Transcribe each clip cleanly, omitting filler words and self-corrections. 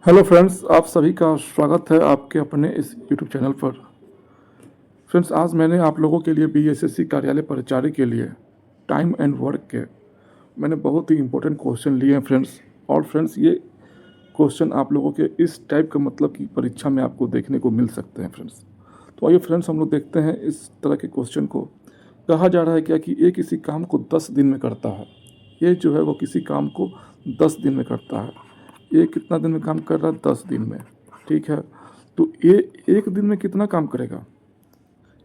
Hello friends, आप सभी का स्वागत है आपके अपने इस यूट्यूब चैनल पर। फ्रेंड्स, आज मैंने आप लोगों के लिए बीएसएससी कार्यालय परिचारी के लिए टाइम एंड वर्क के मैंने बहुत ही इंपॉर्टेंट क्वेश्चन लिए हैं फ्रेंड्स। और फ्रेंड्स, ये क्वेश्चन आप लोगों के इस टाइप का मतलब की परीक्षा में आपको देखने को मिल सकते हैं फ्रेंड्स। तो आइए फ्रेंड्स, हम लोग देखते हैं इस तरह के क्वेश्चन को। कहा जा रहा है क्या कि ये किसी काम को 10 दिन में करता है। ये जो है वो किसी काम को 10 दिन में करता है। ये कितना दिन में काम कर रहा है? 10 दिन में। ठीक है, तो ये एक दिन में कितना काम करेगा?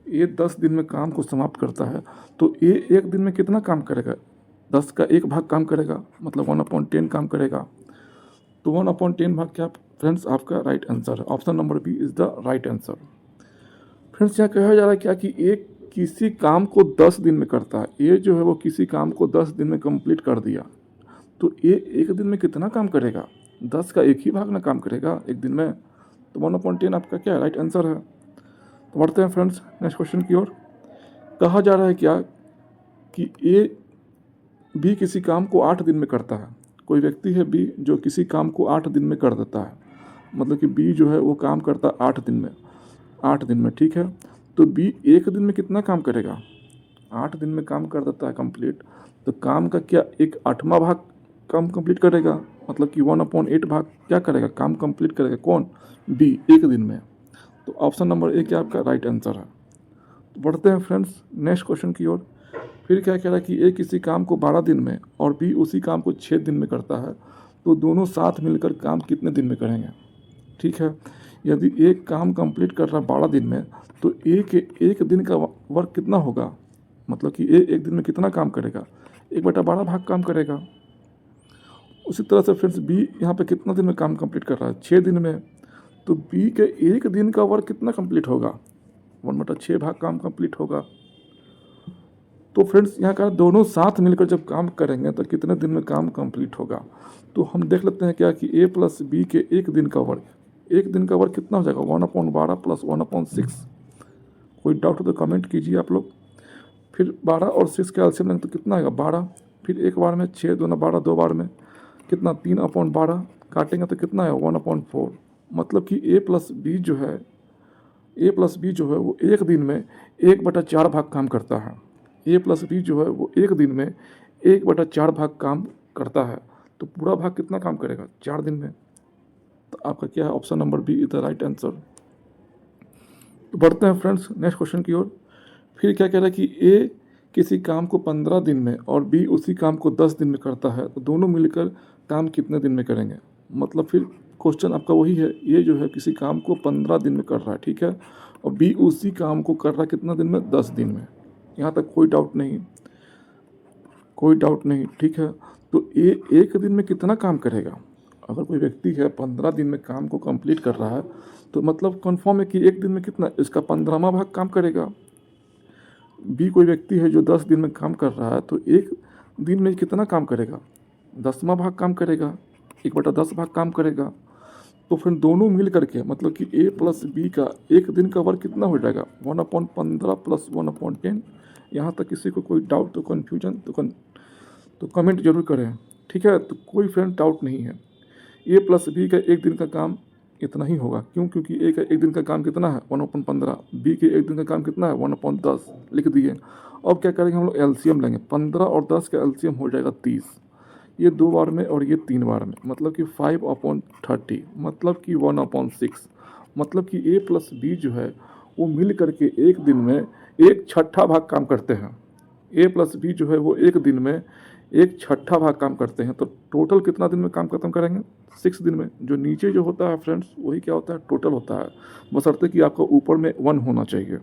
ये 10 दिन में काम को समाप्त करता है, तो ये एक दिन में कितना काम करेगा? 10 का एक भाग काम करेगा, मतलब 1/10 काम करेगा। तो 1/10 भाग क्या फ्रेंड्स? आपका राइट आंसर है। Option number B is the right answer. Friends, यहाँ कहा जा रहा है क्या कि एक किसी काम को 10 दिन में करता है। ये जो है वो किसी काम को 10 दिन में कंप्लीट कर दिया, तो ये एक दिन में कितना काम करेगा? 10 का एक ही भाग ना काम करेगा एक दिन में। तो 1/10 आपका क्या राइट आंसर है। तो बढ़ते हैं फ्रेंड्स नेक्स्ट क्वेश्चन की ओर। कहा जा रहा है क्या कि ए बी किसी काम को 8 दिन में करता है। कोई व्यक्ति है बी जो किसी काम को 8 दिन में कर देता है। मतलब कि बी जो है वो काम करता है 8 दिन में। 8 दिन में, ठीक है। तो बी एक दिन में कितना काम करेगा? 8 दिन में काम कर देता है कंप्लीट। तो काम का क्या एक 8वां भाग काम कंप्लीट करेगा? मतलब कि 1/8 भाग क्या करेगा? काम कंप्लीट करेगा। कौन? बी, एक दिन में। तो ऑप्शन नंबर ए क्या आपका राइट आंसर है। तो बढ़ते हैं फ्रेंड्स नेक्स्ट क्वेश्चन की ओर। फिर क्या कह रहा है कि ए किसी काम को 12 दिन में और बी उसी काम को 6 दिन में करता है, तो दोनों साथ मिलकर काम कितने दिन में करेंगे? ठीक है, यदि एक काम कंप्लीट कर रहा है 12 दिन में, तो ए के एक दिन का वर्क कितना होगा? मतलब कि ए एक दिन में कितना काम करेगा? 1/12 भाग काम करेगा। उसी तरह से फ्रेंड्स बी यहाँ पे कितना दिन में काम कंप्लीट कर रहा है? 6 दिन में। तो बी के एक दिन का वर्क कितना कंप्लीट होगा? 1/6 भाग काम कंप्लीट होगा। तो फ्रेंड्स यहाँ का दोनों साथ मिलकर जब काम करेंगे तो कितने दिन में काम कंप्लीट होगा? तो हम देख लेते हैं क्या कि ए प्लस बी के एक दिन का वर्क, एक दिन का वर्क कितना हो जाएगा? 1/12 प्लस 1/6। कोई डाउट हो तो कमेंट कीजिए आप लोग। फिर 12 और 6 का एलसीएम लेंगे तो कितना आएगा? 12। फिर एक बार में 6 दूना 12, दो बार में कितना? 3/12 काटेंगे तो कितना है? 1/4। मतलब कि ए प्लस बी जो है, ए प्लस बी जो है वो एक दिन में 1/4 भाग काम करता है। ए प्लस बी जो है वो एक दिन में 1/4 भाग काम करता है। तो पूरा भाग कितना काम करेगा? 4 दिन में। तो आपका क्या है? Option number B is the right answer. तो बढ़ते हैं फ्रेंड्स नेक्स्ट क्वेश्चन की ओर। फिर क्या कह रहा है कि ए किसी काम को 15 दिन में और बी उसी काम को 10 दिन में करता है, तो दोनों मिलकर काम कितने दिन में करेंगे? मतलब फिर क्वेश्चन आपका वही है। ये जो है किसी काम को 15 दिन में कर रहा है, ठीक है, और बी उसी काम को कर रहा है कितना दिन में? 10 दिन में। यहाँ तक कोई डाउट नहीं, कोई डाउट नहीं, ठीक है। तो ए एक दिन में कितना काम करेगा? अगर कोई व्यक्ति है 15 दिन में काम को कंप्लीट कर रहा है, तो मतलब कन्फर्म है कि एक दिन में कितना? इसका 15वां भाग काम करेगा। बी कोई व्यक्ति है जो 10 दिन में काम कर रहा है, तो एक दिन में कितना काम करेगा? 10वां भाग काम करेगा, 1/10 भाग काम करेगा। तो फिर दोनों मिल करके मतलब कि ए प्लस बी का एक दिन का वर्क कितना हो जाएगा? 1/15 प्लस 1/10। यहाँ तक किसी को कोई डाउट तो कन्फ्यूजन तो कमेंट जरूर करें, ठीक है। तो कोई फ्रेंड डाउट नहीं है। ए प्लस बी का एक दिन का काम इतना ही होगा। क्यों? क्योंकि ए का एक दिन का काम कितना है? 1/15। बी के एक दिन का काम कितना है? 1/10 लिख दिए। अब क्या करेंगे हम लोग? एलसीएम लेंगे। 15 और 10 का एलसीएम हो जाएगा 30। ये 2 बार में और ये 3 बार में, मतलब कि 5/30, मतलब कि 1/6। मतलब कि ए प्लस बी जो है वो मिल करके एक दिन में 1/6 भाग काम करते हैं। ए प्लस बी जो है वो एक दिन में 1/6 भाग काम करते हैं। तो टोटल कितना दिन में काम खत्म करेंगे? 6 दिन में। जो नीचे जो होता है फ्रेंड्स वही क्या होता है? टोटल होता है, बशर्ते कि आपका ऊपर में 1 होना चाहिए।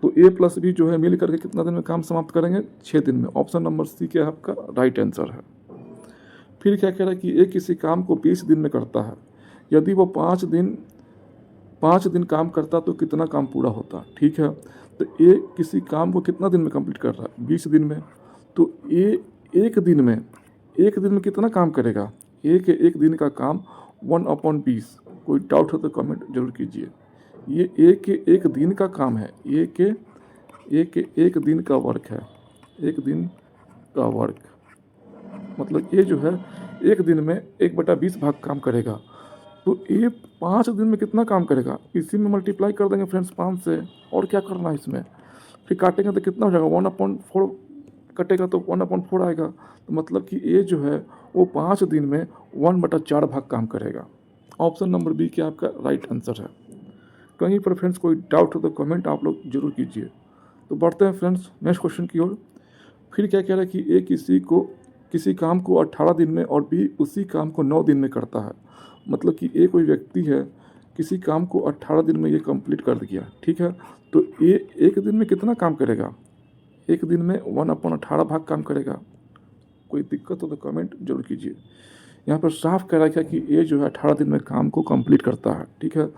तो ए प्लस बी जो है मिल करके कितना दिन में काम समाप्त करेंगे? 6 दिन में। ऑप्शन नंबर सी क्या आपका राइट आंसर है। फिर क्या कह रहा है कि एक किसी काम को 20 दिन में करता है। यदि वो 5 दिन काम करता तो कितना काम पूरा होता? ठीक है, तो ए किसी काम को कितना दिन में कंप्लीट कर रहा है? 20 दिन में। तो ए एक दिन में कितना काम करेगा? ए के एक दिन का काम 1/20। कोई डाउट हो तो कमेंट जरूर कीजिए। ये ए के एक दिन का काम है। ए के एक दिन का वर्क है। एक दिन का वर्क मतलब ये जो है एक दिन में 1/20 भाग काम करेगा। तो ए 5 दिन में कितना काम करेगा, इसी में मल्टीप्लाई कर देंगे फ्रेंड्स 5 से, और क्या करना है इसमें। फिर काटेंगे तो कितना हो जाएगा, 1/4 कटेगा तो 1/4 आएगा। तो मतलब कि ए जो है वो 5 दिन में 1/4 भाग काम करेगा। ऑप्शन नंबर बी क्या आपका राइट आंसर है। कहीं पर फ्रेंड्स कोई डाउट हो तो कमेंट आप लोग जरूर कीजिए। तो बढ़ते हैं फ्रेंड्स नेक्स्ट क्वेश्चन की ओर। फिर क्या कह रहा है कि ए किसी काम को 18 दिन में और बी उसी काम को 9 दिन में करता है। मतलब कि ए कोई व्यक्ति है, किसी काम को 18 दिन में ये कंप्लीट कर दिया, ठीक है। तो ए एक दिन में कितना काम करेगा, एक दिन में 1/18 भाग काम करेगा। कोई दिक्कत हो तो कमेंट जरूर कीजिए। यहाँ पर साफ कह रखा है कि ए जो है 18 दिन में काम को कंप्लीट करता है, ठीक है।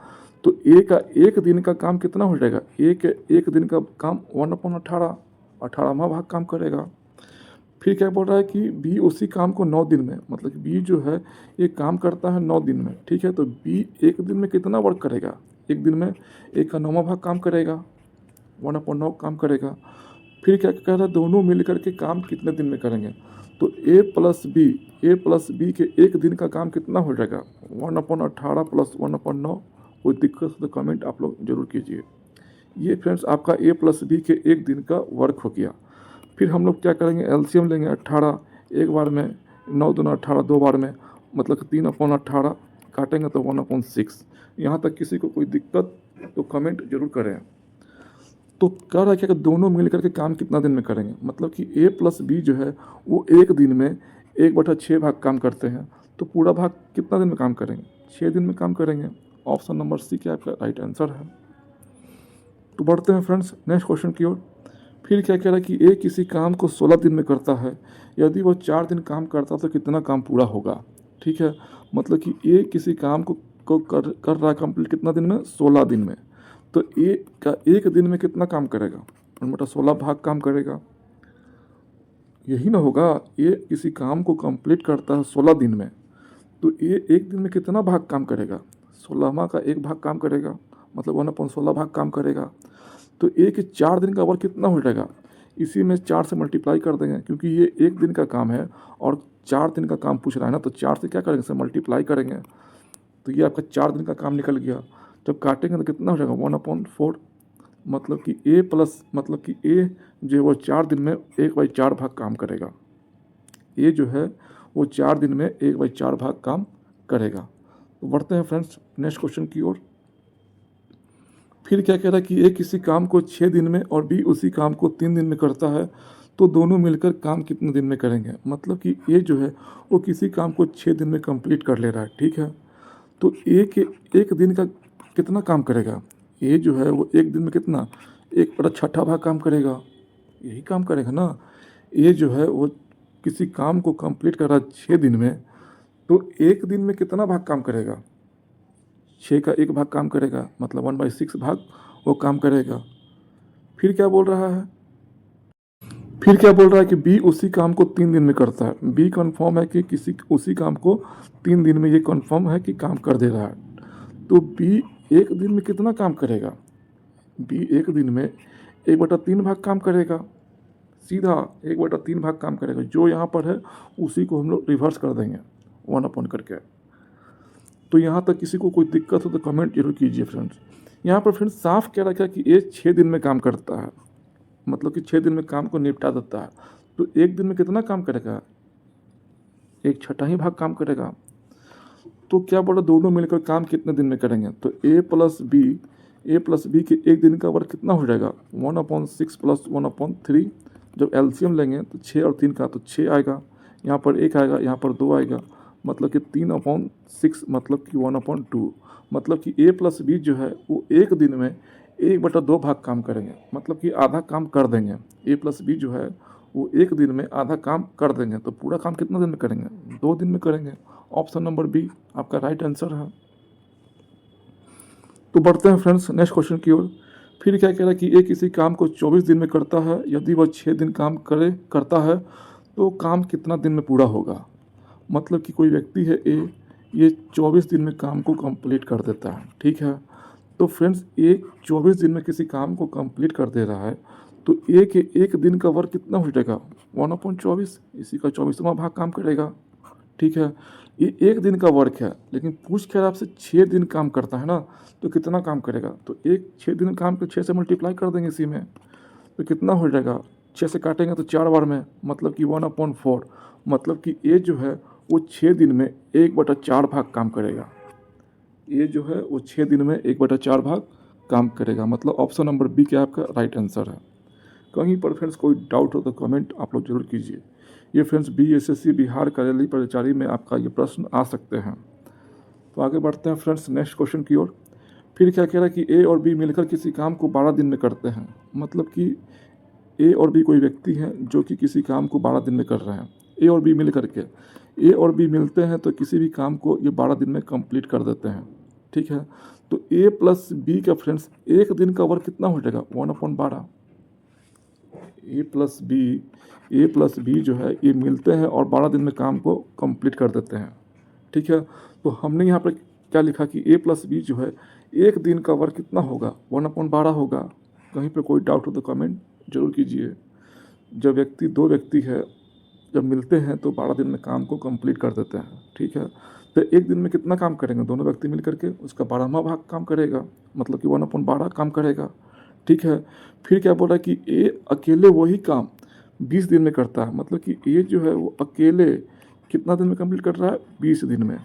तो ए का एक दिन का काम कितना हो जाएगा, एक दिन का काम 1/18, 18वां भाग काम करेगा। फिर क्या बोल रहा है कि बी उसी काम को 9 दिन में, मतलब कि बी जो है ये काम करता है 9 दिन में, ठीक है। तो बी एक दिन में कितना वर्क करेगा, एक दिन में एक का 9वां भाग काम करेगा, 1/9 काम करेगा। फिर क्या कह रहा है, दोनों मिलकर के काम कितने दिन में करेंगे। तो ए प्लस बी के एक दिन का काम कितना हो जाएगा, 1/18 प्लस 1/9। कोई दिक्कत हो तो कमेंट आप लोग जरूर कीजिए। ये फ्रेंड्स आपका ए प्लस बी के एक दिन का वर्क हो गया। फिर हम लोग क्या करेंगे, एलसीएम लेंगे 18 एक बार में, 9 दूना 18 दो बार में, मतलब कि 3/18 काटेंगे तो 1/6। यहाँ तक किसी को कोई दिक्कत तो कमेंट जरूर करें। तो कह रहा है कि दोनों मिलकर के काम कितना दिन में करेंगे, मतलब कि ए प्लस बी जो है वो एक दिन में 1/6 भाग काम करते हैं। तो पूरा भाग कितना दिन में काम करेंगे, 6 दिन में काम करेंगे। ऑप्शन नंबर सी क्या आपका राइट आंसर है। तो बढ़ते हैं फ्रेंड्स नेक्स्ट क्वेश्चन की ओर। फिर क्या कह रहा है कि ए किसी काम को 16 दिन में करता है, यदि वो 4 दिन काम करता तो कितना काम पूरा होगा, ठीक है। मतलब कि ए किसी काम को कर रहा है कंप्लीट कितना दिन में, 16 दिन में। तो ए का एक दिन में कितना काम करेगा, मतलब 16 भाग काम करेगा, यही ना होगा। ए किसी काम को कंप्लीट करता है 16 दिन में, तो ए एक दिन में कितना भाग काम करेगा, 16वां का एक भाग काम करेगा, मतलब 1/16 भाग काम करेगा। तो ए के 4 दिन का वर्क कितना हो जाएगा, इसी में 4 से मल्टीप्लाई कर देंगे, क्योंकि ये एक दिन का काम है और 4 दिन का काम पूछ रहा है ना, तो 4 से क्या करेंगे, से मल्टीप्लाई करेंगे। तो ये आपका 4 दिन का काम निकल गया। जब काटेंगे तो कितना हो जाएगा, 1/4। मतलब कि ए जो है वो 4 दिन में 1/4 भाग काम करेगा। ए जो है वो 4 दिन में 1/4 भाग काम करेगा। तो बढ़ते हैं फ्रेंड्स नेक्स्ट क्वेश्चन की ओर। फिर क्या कह रहा है कि ए किसी काम को 6 दिन में और बी उसी काम को 3 दिन में करता है, तो दोनों मिलकर काम कितने दिन में करेंगे। मतलब कि ए जो है वो किसी काम को 6 दिन में कंप्लीट कर ले रहा है, ठीक है। तो ए के एक दिन का कितना काम करेगा, ए जो है वो एक दिन में कितना 1/6 भाग काम करेगा, यही काम करेगा ना। ए जो है वो किसी काम को कंप्लीट कर रहा है 6 दिन में, तो एक दिन में कितना भाग काम करेगा, 6 का एक भाग काम करेगा, मतलब 1/6 भाग वो काम करेगा। फिर क्या बोल रहा है, कि बी उसी काम को 3 दिन में करता है। बी कंफर्म है कि उसी काम को 3 दिन में, ये कंफर्म है कि काम कर दे रहा है। तो बी एक दिन में कितना काम करेगा, बी एक दिन में 1/3 भाग काम करेगा, सीधा 1/3 भाग काम करेगा। जो यहाँ पर है उसी को हम लोग रिवर्स कर देंगे 1/, करके। तो यहाँ तक किसी को कोई दिक्कत हो तो कमेंट जरूर कीजिए फ्रेंड्स। यहाँ पर फ्रेंड्स साफ कह रखा है कि ये 6 दिन में काम करता है, मतलब कि 6 दिन में काम को निपटा देता है। तो एक दिन में कितना काम करेगा, 1/6 ही भाग काम करेगा। तो क्या बोला, दोनों मिलकर काम कितने दिन में करेंगे। तो ए प्लस बी के एक दिन का वर्क कितना हो जाएगा, 1/6 प्लस 1/3। जब एलसीएम लेंगे तो 6 और 3 का तो 6 आएगा, यहाँ पर 1 आएगा, यहाँ पर 2 आएगा, मतलब कि 3/6, मतलब कि 1/2। मतलब कि ए प्लस बी जो है वो एक दिन में 1/2 भाग काम करेंगे, मतलब कि आधा काम कर देंगे। ए प्लस बी जो है वो एक दिन में आधा काम कर देंगे। तो पूरा काम कितना दिन में करेंगे, 2 दिन में करेंगे। ऑप्शन नंबर बी आपका राइट आंसर है। तो बढ़ते हैं फ्रेंड्स नेक्स्ट क्वेश्चन की ओर। फिर क्या कह रहा है कि ए किसी काम को 24 दिन में करता है, यदि वह 6 दिन काम करता है तो काम कितना दिन में पूरा होगा। मतलब कि कोई व्यक्ति है ए, ये 24 दिन में काम को कंप्लीट कर देता है, ठीक है। तो फ्रेंड्स ए 24 दिन में किसी काम को कंप्लीट कर दे रहा है, तो ए के एक दिन का वर्क कितना हो जाएगा, 1/24, इसी का 24वां भाग काम करेगा, ठीक है। ये एक दिन का वर्क है, लेकिन पूछ के आपसे 6 दिन काम करता है ना, तो कितना काम करेगा? तो एक 6 दिन काम को 6 से मल्टीप्लाई कर देंगे इसी में, तो कितना हो जाएगा? 6 से काटेंगे तो 4 बार में, मतलब कि 1/4, मतलब कि ये जो है वो 6 दिन में 1/4 भाग काम करेगा। ये जो है वो 6 दिन में 1/4 भाग काम करेगा, मतलब ऑप्शन नंबर बी क्या आपका राइट आंसर है। कहीं पर फ्रेंड्स कोई डाउट हो तो कमेंट आप लोग जरूर कीजिए। ये फ्रेंड्स बीएसएससी बिहार कार्यालय परिचारी में आपका ये प्रश्न आ सकते हैं। तो आगे बढ़ते हैं फ्रेंड्स नेक्स्ट क्वेश्चन की ओर। फिर क्या कह रहा है कि ए और बी मिलकर किसी काम को 12 दिन में करते हैं, मतलब कि ए और बी कोई व्यक्ति हैं जो कि किसी काम को 12 दिन में कर रहे हैं। ए और बी मिल करके, ए और बी मिलते हैं तो किसी भी काम को ये 12 दिन में कंप्लीट कर देते हैं, ठीक है। तो ए प्लस बी का फ्रेंड्स एक दिन का वर्क कितना हो जाएगा? 1/12। ए प्लस बी जो है ये मिलते हैं और 12 दिन में काम को कंप्लीट कर देते हैं, ठीक है। तो हमने यहाँ पर क्या लिखा कि ए प्लस बी जो है एक दिन का वर्क कितना होगा? 1/12 होगा। कहीं पर कोई डाउट हो तो कमेंट जरूर कीजिए। जब दो व्यक्ति है, जब मिलते हैं तो 12 दिन में काम को कंप्लीट कर देते हैं, ठीक है। तो एक दिन में कितना काम करेंगे दोनों व्यक्ति मिल करके? उसका 12वां भाग काम करेगा, मतलब कि 1/12 काम करेगा, ठीक है। फिर क्या बोल रहा है कि ए अकेले वही काम 20 दिन में करता है, मतलब कि ए जो है वो अकेले कितना दिन में कंप्लीट कर रहा है? 20 दिन में।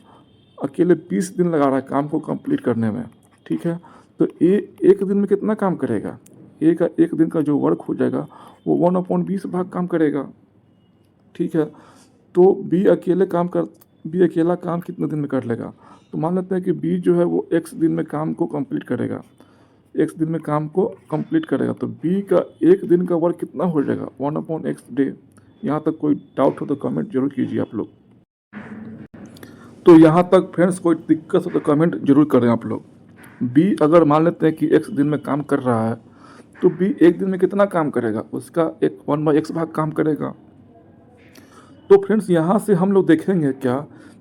अकेले 20 दिन लगा रहा है काम को कंप्लीट करने में, ठीक है। तो ए एक दिन में कितना काम करेगा? ए का एक दिन का जो वर्क हो जाएगा वो 1/20 भाग काम करेगा, ठीक है। तो बी अकेला काम कितने दिन में कर लेगा? तो मान लेते हैं कि बी जो है वो एक्स दिन में काम को कंप्लीट करेगा, एक्स दिन में काम को कंप्लीट करेगा। तो बी का एक दिन का वर्क कितना हो जाएगा? 1/x day. यहाँ तक कोई डाउट हो तो कमेंट जरूर कीजिए आप लोग। तो यहाँ तक फ्रेंड्स कोई दिक्कत हो तो कमेंट जरूर करें आप लोग। बी अगर मान लेते हैं कि एक्स दिन में काम कर रहा है, तो बी एक दिन में कितना काम करेगा? उसका एक 1/x भाग काम करेगा। तो फ्रेंड्स यहाँ से हम लोग देखेंगे क्या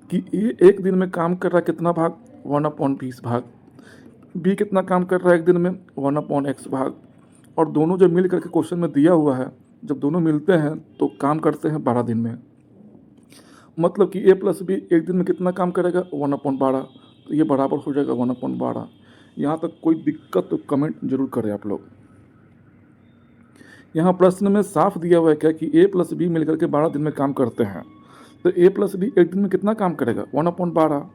कि ए एक दिन में काम कर रहा है कितना भाग? 1/20 भाग। बी कितना काम कर रहा है एक दिन में? 1/x भाग। और दोनों जब मिल करके क्वेश्चन में दिया हुआ है, जब दोनों मिलते हैं तो काम करते हैं 12 दिन में, मतलब कि ए प्लस बी एक दिन में कितना काम करेगा? 1/12। तो ये बराबर हो जाएगा 1/12। यहाँ तक कोई दिक्कत तो कमेंट जरूर करें आप लोग। यहाँ प्रश्न में साफ दिया हुआ है क्या कि ए प्लस बी मिलकर के 12 दिन में काम करते हैं। तो ए प्लस बी एक दिन में कितना काम करेगा? 1/12।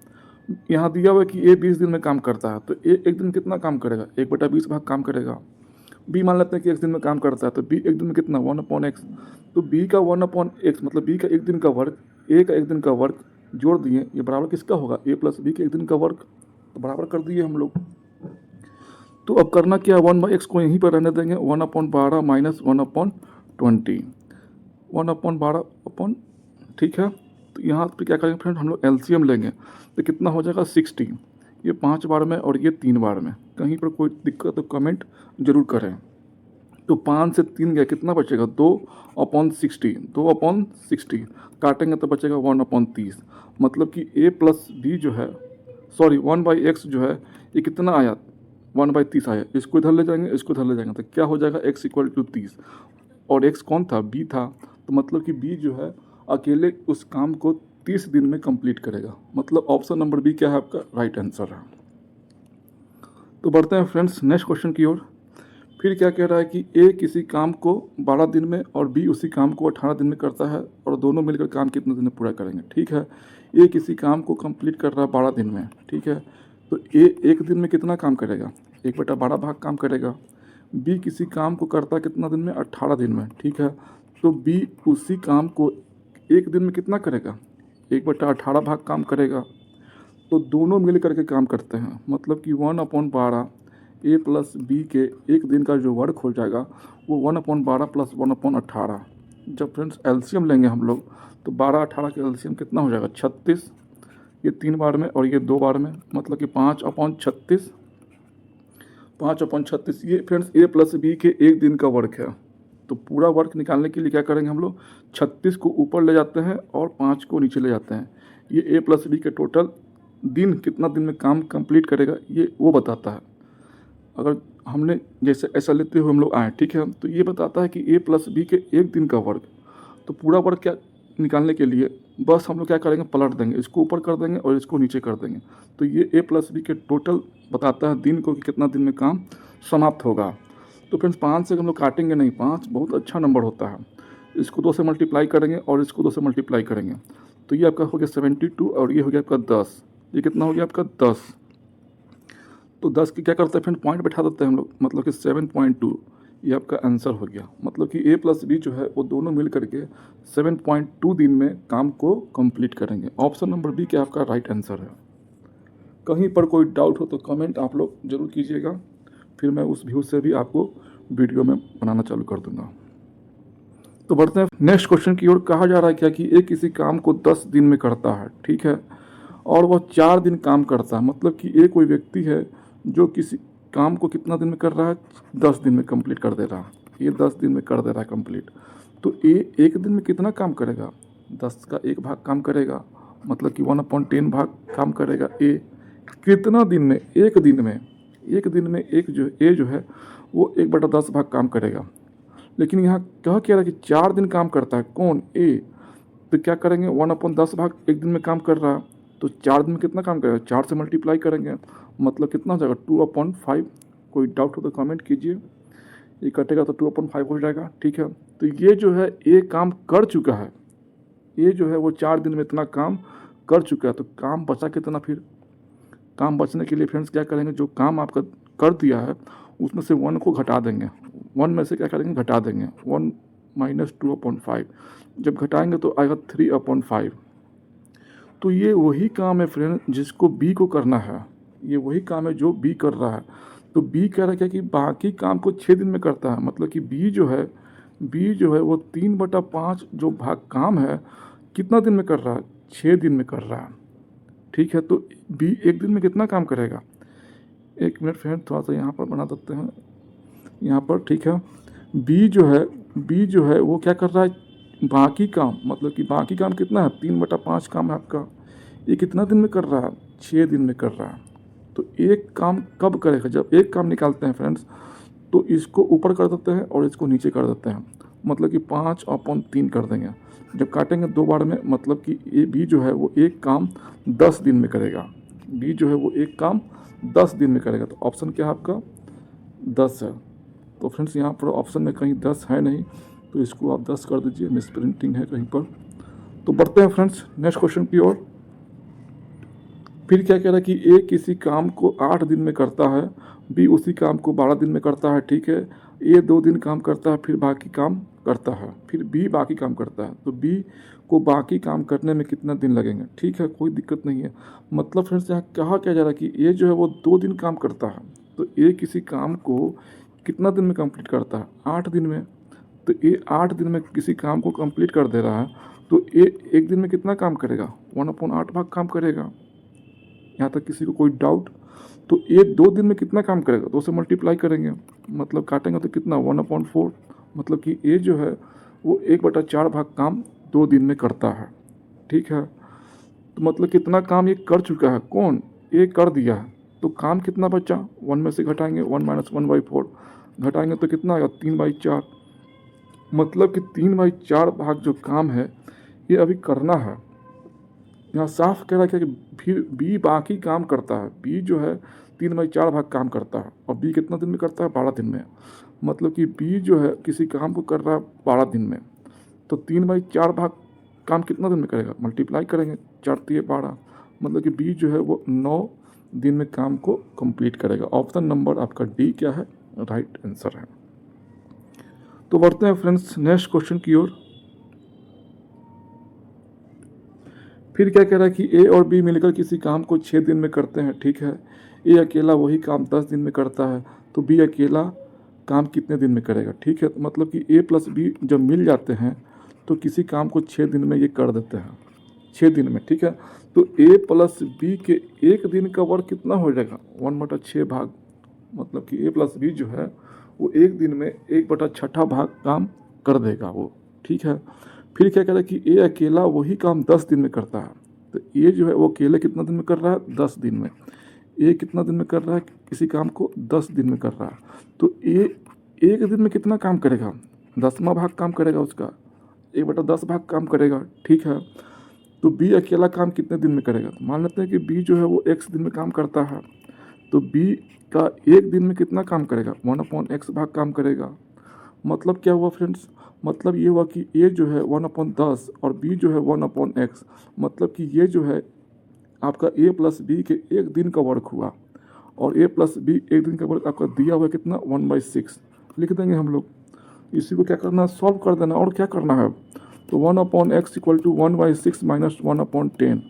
यहाँ दिया हुआ है कि ए 20 दिन में काम करता है, तो ए एक दिन कितना काम करेगा? 1/20 भाग काम करेगा। बी मान लेते हैं कि एक दिन में काम करता है, तो बी एक दिन में कितना? 1/x। तो बी का 1/x मतलब बी का एक दिन का वर्क, ए का एक दिन का वर्क जोड़ दिए, ये बराबर किसका होगा? ए प्लस बी के एक दिन का वर्क। तो बराबर कर दिए हम लोग। तो अब करना क्या? 1/x को यहीं पर रहने देंगे, 1/12 माइनस 1/20, 1/12 ठीक है। तो यहाँ पे क्या करेंगे फ्रेंड, हम लोग एलसीएम लेंगे, तो कितना हो जाएगा? 60। ये 5 बार में और ये 3 बार में। कहीं पर कोई दिक्कत तो कमेंट जरूर करें। तो 5 से 3 गया, कितना बचेगा? 2/60, 2/60 काटेंगे तो बचेगा 1/30। मतलब कि ए प्लस बी जो है, सॉरी 1/x जो है ये कितना आया? 1/30 आया। इसको इधर ले जाएंगे, इसको इधर ले जाएंगे, तो क्या हो जाएगा? x = 30। और x कौन था? b था। तो मतलब कि b जो है अकेले उस काम को 30 दिन में कंप्लीट करेगा, मतलब ऑप्शन नंबर बी क्या है आपका राइट आंसर है। तो बढ़ते हैं फ्रेंड्स नेक्स्ट क्वेश्चन की ओर। फिर क्या कह रहा है कि ए किसी काम को 12 दिन में और बी उसी काम को 18 दिन में करता है, और दोनों मिलकर काम कितने दिन में पूरा करेंगे, ठीक है। ए किसी काम को कंप्लीट कर रहा है 12 दिन में, ठीक है। तो ए एक दिन में कितना काम करेगा? 1/12 भाग काम करेगा। बी किसी काम को करता है कितना दिन में? 18 दिन में, ठीक है। तो बी उसी काम को एक दिन में कितना करेगा? 1/18 भाग काम करेगा। तो दोनों मिल करके काम करते हैं, मतलब कि 1/12 ए प्लस बी के एक दिन का जो वर्क हो जाएगा वो 1/12 प्लस 1/18। जब फ्रेंड्स एलसीएम लेंगे हम लोग, तो 12/18 के एलसीएम कितना हो जाएगा? 36। ये 3 बार में और ये 2 बार में, मतलब कि 5/36, 5/36। ये फ्रेंड्स ए प्लस बी के एक दिन का वर्क है। तो पूरा वर्क निकालने के लिए क्या करेंगे हम लोग? 36 को ऊपर ले जाते हैं और 5 को नीचे ले जाते हैं। ये ए प्लस बी के टोटल दिन कितना दिन में काम कंप्लीट करेगा ये वो बताता है। अगर हमने जैसे ऐसा लेते हुए हम लोग आए, ठीक है, तो ये बताता है कि ए प्लस बी के एक दिन का वर्क। तो पूरा वर्क क्या निकालने के लिए बस हम लोग क्या करेंगे, पलट देंगे, इसको ऊपर कर देंगे और इसको नीचे कर देंगे। तो ये ए प्लस बी के टोटल बताता है दिन को कि कितना दिन में काम समाप्त होगा। तो फ्रेंड्स 5 से हम लोग काटेंगे नहीं, 5 बहुत अच्छा नंबर होता है। इसको 2 से मल्टीप्लाई करेंगे और इसको 2 से मल्टीप्लाई करेंगे, तो ये आपका हो गया 72 और ये हो गया आपका 10। ये कितना हो गया आपका 10। तो 10 की क्या करते हैं फ्रेंड, पॉइंट बैठा देते हैं हम लोग, मतलब कि 7.2 ये आपका आंसर हो गया। मतलब कि ए प्लस बी जो है वो दोनों मिल करके 7.2 दिन में काम को कंप्लीट करेंगे। ऑप्शन नंबर बी क्या आपका राइट आंसर है। कहीं पर कोई डाउट हो तो कमेंट आप लोग ज़रूर कीजिएगा, फिर मैं उस व्यू से भी आपको वीडियो में बनाना चालू कर दूंगा। तो बढ़ते हैं नेक्स्ट क्वेश्चन की ओर। कहा जा रहा है क्या कि ए किसी काम को 10 दिन में करता है, ठीक है, और वह 4 दिन काम करता है। मतलब कि ए कोई व्यक्ति है जो किसी काम को कितना दिन में कर रहा है, 10 दिन में कंप्लीट कर दे रहा है। ये 10 दिन में कर दे रहा है कंप्लीट। तो ए एक दिन में कितना काम करेगा, 10 का 1 भाग काम करेगा, मतलब कि 1/10 भाग काम करेगा ए। कितना दिन में, एक दिन में, एक दिन में एक जो ए जो है वो 1/10 भाग काम करेगा। लेकिन यहाँ कह रहा है कि 4 दिन काम करता है, कौन, ए। तो क्या करेंगे, 1/10 भाग एक दिन में काम कर रहा है, तो 4 दिन में कितना काम करेगा, 4 से मल्टीप्लाई करेंगे, मतलब कितना हो जाएगा 2/5। कोई डाउट हो तो कमेंट कीजिए। ये कटेगा तो 2/5 हो जाएगा, ठीक है। तो ये जो है ए काम कर चुका है, ये जो है वो 4 दिन में इतना काम कर चुका है। तो काम बचा कितना, फिर काम बचने के लिए फ्रेंड्स क्या करेंगे, जो काम आपका कर दिया है उसमें से 1 को घटा देंगे। 1 में से क्या करेंगे, घटा देंगे, 1 माइनस 2/5। जब घटाएंगे तो आएगा 3/5। तो ये वही काम है फ्रेंड जिसको बी को करना है, ये वही काम है जो बी कर रहा है। तो बी कह रहा है क्या कि बाकी काम को 6 दिन में करता है। मतलब कि बी जो है वो 3/5 जो भाग काम है कितना दिन में कर रहा है, 6 दिन में कर रहा है, ठीक है। तो बी एक दिन में कितना काम करेगा, 1 मिनट फ्रेंड थोड़ा सा यहाँ पर बना देते हैं, यहाँ पर, ठीक है। बी जो है वो क्या कर रहा है, बाकी काम, मतलब कि बाकी काम कितना है, 3/5 काम है आपका। ये कितना दिन में कर रहा है, 6 दिन में कर रहा है। तो एक काम कब करेगा, जब एक काम निकालते हैं फ्रेंड्स तो इसको ऊपर कर देते हैं और इसको नीचे कर देते हैं, मतलब कि 5/3 कर देंगे। जब काटेंगे 2 बार में, मतलब कि ये बी जो है वो एक काम 10 दिन में करेगा। बी जो है वो एक काम 10 दिन में करेगा। तो ऑप्शन क्या है आपका, 10 है। तो फ्रेंड्स यहाँ पर ऑप्शन में कहीं 10 है नहीं, तो इसको आप 10 कर दीजिए, मिस प्रिंटिंग है कहीं पर। तो बढ़ते हैं फ्रेंड्स नेक्स्ट क्वेश्चन की ओर। फिर क्या कह रहा है कि ए किसी काम को 8 दिन में करता है, बी उसी काम को 12 दिन में करता है, ठीक है। ए 2 दिन काम करता है, फिर बाकी काम करता है, फिर बी बाकी काम करता है। तो बी को बाकी काम करने में कितना दिन लगेंगे, ठीक है, कोई दिक्कत नहीं है। मतलब फ्रेंड्स यहाँ कहा क्या जा रहा है कि ए जो है वो 2 दिन काम करता है, तो ए किसी काम को कितना दिन में कंप्लीट करता है, 8 दिन में। तो ए 8 दिन में किसी काम को कंप्लीट कर दे रहा है, तो ए एक दिन में कितना काम करेगा, 1/8 भाग काम करेगा। यहाँ तक किसी को कोई डाउट, तो ए 2 दिन में कितना काम करेगा, 2 से मल्टीप्लाई करेंगे, मतलब काटेंगे तो कितना 1/4। मतलब कि ए जो है वो 1/4 भाग काम 2 दिन में करता है, ठीक है। तो मतलब कितना काम ये कर चुका है, कौन, ए कर दिया है। तो काम कितना बचा, 1 में से घटाएंगे, 1 - 1/4 घटाएंगे तो कितना आएगा, 3/4। मतलब कि 3/4 भाग जो काम है ये अभी करना है। यहाँ साफ कह रहा है कि फिर बी बाकी काम करता है। बी जो है 3/4 भाग काम करता है, और बी कितना दिन में करता है, 12 दिन में। मतलब कि बी जो है किसी काम को कर रहा है 12 दिन में, तो 3/4 भाग काम कितना दिन में करेगा, मल्टीप्लाई करेंगे, 4 × 12, मतलब कि बी जो है वो 9 दिन में काम को कंप्लीट करेगा। ऑप्शन नंबर आपका डी क्या है, राइट आंसर है। तो बढ़ते हैं फ्रेंड्स नेक्स्ट क्वेश्चन की ओर। फिर क्या कह रहा है कि ए और बी मिलकर किसी काम को 6 दिन में करते हैं, ठीक है। ए अकेला वही काम 10 दिन में करता है, तो बी अकेला काम कितने दिन में करेगा, ठीक है। तो मतलब कि ए प्लस बी जब मिल जाते हैं तो किसी काम को 6 दिन में ये कर देते हैं, 6 दिन में, ठीक है। तो ए प्लस बी के एक दिन का वर्क कितना हो जाएगा, 1/6 भाग। मतलब कि ए प्लस बी जो है वो एक दिन में 1/6 भाग काम कर देगा वो, ठीक है। फिर क्या कह रहा है कि ए अकेला वही काम 10 दिन में करता है। तो ए जो है वो अकेले कितना दिन में कर रहा है, 10 दिन में। ए कितना दिन में कर रहा है, किसी काम को 10 दिन में कर रहा है। तो ए एक दिन में कितना काम करेगा, 10वां भाग काम करेगा उसका, 1/10 भाग काम करेगा, ठीक है। तो बी अकेला काम कितने दिन में करेगा? तो मान लेते हैं कि बी जो है वो x दिन में काम करता है, तो बी का एक दिन में कितना काम करेगा? 1/x भाग काम करेगा। मतलब क्या हुआ फ्रेंड्स? मतलब ये हुआ कि ए जो है 1/10 और बी जो है 1/x, मतलब कि ये जो है आपका ए प्लस बी के एक दिन का वर्क हुआ, और ए प्लस बी एक दिन का वर्क आपका दिया हुआ है कितना? 1/6 लिख देंगे हम लोग। इसी को क्या करना है? सॉल्व कर देना, और क्या करना है? तो 1/x इक्वल टू 1/6 माइनस 1/10।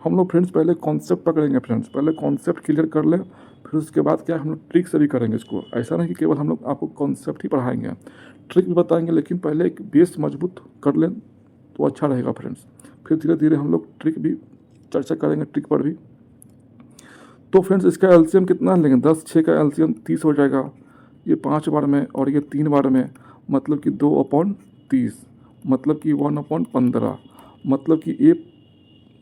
हम लोग फ्रेंड्स पहले कॉन्सेप्ट पकड़ेंगे फ्रेंड्स, पहले कॉन्सेप्ट क्लियर कर लें, फिर उसके बाद क्या हम लोग ट्रिक से भी करेंगे इसको। ऐसा नहीं कि केवल हम लोग आपको कॉन्सेप्ट ही पढ़ाएंगे, ट्रिक भी बताएंगे, लेकिन पहले एक बेस मजबूत कर लें तो अच्छा रहेगा फ्रेंड्स। फिर धीरे धीरे हम लोग ट्रिक भी चर्चा करेंगे, ट्रिक पर भी। तो फ्रेंड्स इसका एलसीएम कितना लेंगे? 10/6 का एलसीएम 30 हो जाएगा, ये 5 बार में और ये 3 बार में, मतलब कि 2/30, मतलब कि 1/15, मतलब कि ए,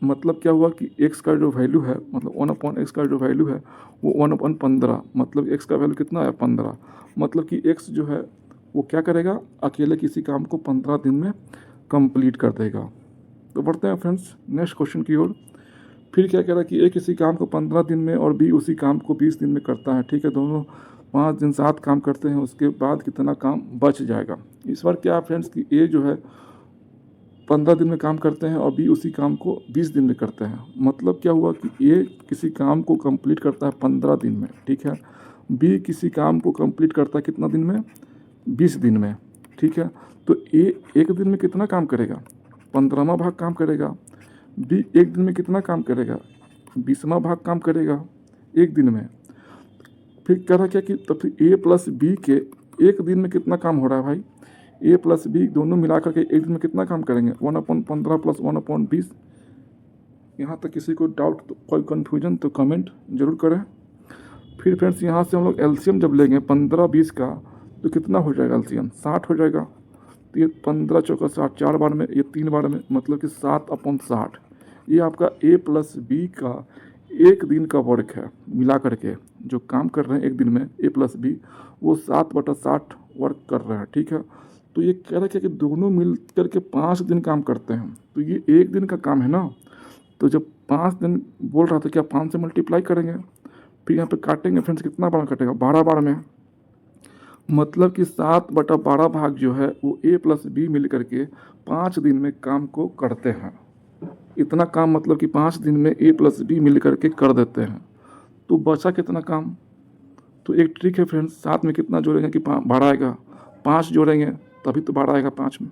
मतलब क्या हुआ कि x का जो वैल्यू है, मतलब 1/x का जो वैल्यू है वो 1/15, मतलब x का वैल्यू कितना है? 15, मतलब कि x जो है वो क्या करेगा? अकेले किसी काम को 15 दिन में कंप्लीट कर देगा। तो बढ़ते हैं फ्रेंड्स नेक्स्ट क्वेश्चन की ओर। फिर क्या कह रहा है कि ए किसी काम को 15 दिन में और बी उसी काम को 20 दिन में करता है, ठीक है। दोनों 5 दिन साथ काम करते हैं, उसके बाद कितना काम बच जाएगा? इस बार क्या फ्रेंड्स कि ए जो है 15 दिन में काम करते हैं और बी उसी काम को 20 दिन में करते हैं। मतलब क्या हुआ कि ए किसी काम को कंप्लीट करता है 15 दिन में, ठीक है। बी किसी काम को कंप्लीट करता है कितना दिन में? 20 दिन में, ठीक है। तो ए एक दिन में कितना काम करेगा? 15वां भाग काम करेगा। बी एक दिन में कितना काम करेगा? 20वां भाग काम करेगा एक दिन में। फिर कह रहा क्या कि तो फिर ए प्लस बी के एक दिन में कितना काम हो रहा है भाई? ए प्लस बी दोनों मिलाकर के एक दिन में कितना काम करेंगे? 1/15 प्लस 1/20। यहाँ तक किसी को डाउट तो कोई कन्फ्यूजन तो कमेंट जरूर करें। फिर फ्रेंड्स यहाँ से हम लोग एलसीएम जब लेंगे 15-20 का, तो कितना हो जाएगा? एलसीएम 60 हो जाएगा। तो ये 15 चौका 60, 4 बार में, ये 3 बार में, मतलब कि 7/60। ये आपका ए प्लस बी का एक दिन का वर्क है, मिला करके जो काम कर रहे हैं एक दिन में ए प्लस बी, वो 7/60 वर्क कर रहे हैं, ठीक है। तो ये कह रहा है कि दोनों मिल करके 5 दिन काम करते हैं, तो ये एक दिन का काम है ना। तो जब 5 दिन बोल रहा था, क्या 5 से मल्टीप्लाई करेंगे, फिर यहाँ पे काटेंगे फ्रेंड्स, कितना बार कटेगा? 12 बार में, मतलब कि 7/12 भाग जो है वो ए प्लस बी मिल करके 5 दिन में काम को करते हैं। इतना काम मतलब कि 5 दिन में ए प्लस बी मिल करके कर देते हैं। तो बचा कितना काम? तो एक ट्रिक है फ्रेंड्स, साथ में कितना जोड़ेंगे कि 12 आएगा, 5 जोड़ेंगे तभी तो 12 आएगा 5 में,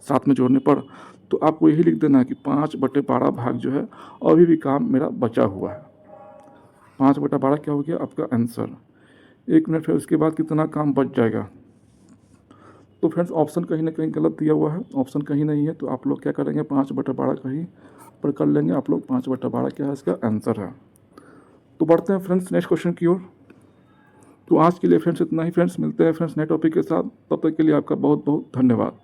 साथ में जोड़ने पर। तो आपको यही लिख देना है कि 5/12 भाग जो है अभी भी काम मेरा बचा हुआ है। 5/12 क्या हो गया आपका आंसर। 1 मिनट, फिर उसके बाद कितना काम बच जाएगा? तो फ्रेंड्स ऑप्शन कहीं ना कहीं गलत दिया हुआ है, ऑप्शन कहीं नहीं है, तो आप लोग क्या करेंगे? 5/12 कहीं पर कर लेंगे आप लोग। 5/12 क्या है इसका आंसर है। तो बढ़ते हैं फ्रेंड्स नेक्स्ट क्वेश्चन की ओर। तो आज के लिए फ्रेंड्स इतना ही फ्रेंड्स, मिलते हैं फ्रेंड्स नए टॉपिक के साथ, तब तक के लिए आपका बहुत बहुत धन्यवाद।